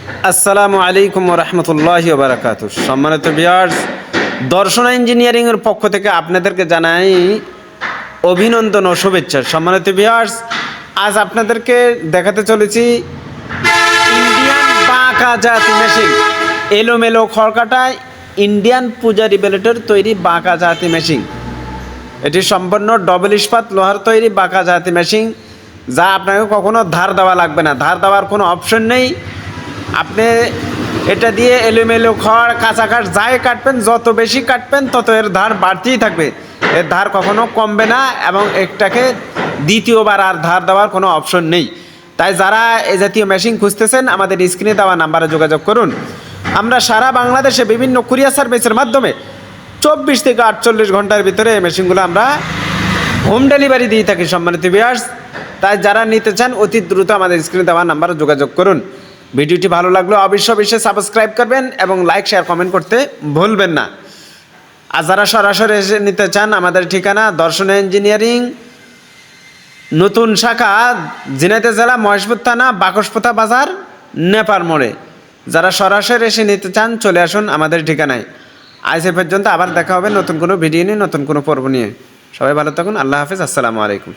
আসসালামু আলাইকুম রহমতুল্লাহি ওয়া বারাকাতুহু। সম্মানিত ভিউয়ার্স, দর্শন ইঞ্জিনিয়ারিংয়ের পক্ষ থেকে আপনাদেরকে জানাই অভিনন্দন ও শুভেচ্ছা। সম্মানিত ভিউয়ার্স, আজ আপনাদেরকে দেখাতে চলেছি ইন্ডিয়ান বাঁকা জাতি মেশিন, এলোমেলো খড়কাটায় ইন্ডিয়ান পূজারি বেলেটের তৈরি বাঁকা জাতি মেশিন। এটি সম্পূর্ণ ডবল ইস্পাত লোহার তৈরি বাঁকা জাতি মেশিন, যা আপনাকে কখনো ধার দেওয়া লাগবে না। ধার দেওয়ার কোনো অপশন নেই। আপনি এটা দিয়ে এলোমেলো খড়, কাঁচা কাঠ যাই কাটবেন, যত বেশি কাটবেন তত এর ধার বাড়তেই থাকবে। এর ধার কখনো কমবে না এবং একটাকে দ্বিতীয়বার আর ধার দেওয়ার কোনো অপশন নেই। তাই যারা এই জাতীয় মেশিন খুঁজতেছেন, আমাদের স্ক্রিনে দেওয়া নাম্বারে যোগাযোগ করুন। আমরা সারা বাংলাদেশে বিভিন্ন কুরিয়ার সার্ভিসের মাধ্যমে 24 থেকে 48 ঘন্টার ভিতরে এই মেশিনগুলো আমরা হোম ডেলিভারি দিয়ে থাকি। সম্মানিত ভিউয়ার্স, তাই যারা নিতে চান অতি দ্রুত আমাদের স্ক্রিনে দেওয়া নাম্বারে যোগাযোগ করুন। ভিডিওটি ভালো লাগলে অবশ্যই সাবস্ক্রাইব করবেন এবং লাইক শেয়ার কমেন্ট করতে ভুলবেন না। আর যারা সরাসরি এসে নিতে চান, আমাদের ঠিকানা দর্শন ইঞ্জিনিয়ারিং, নতুন শাখা, ঝিনাইদহ জেলা, মহেশপুর থানা, বাকসপোতা বাজার, নেপার মোড়ে। যারা সরাসরি এসে নিতে চান চলে আসুন আমাদের ঠিকানায়। আজ এ পর্যন্ত, আবার দেখা হবে নতুন কোনো ভিডিও নিয়ে, নতুন কোনো পর্ব নিয়ে। সবাই ভালো থাকুন। আল্লাহ হাফিজ। আসসালামু আলাইকুম।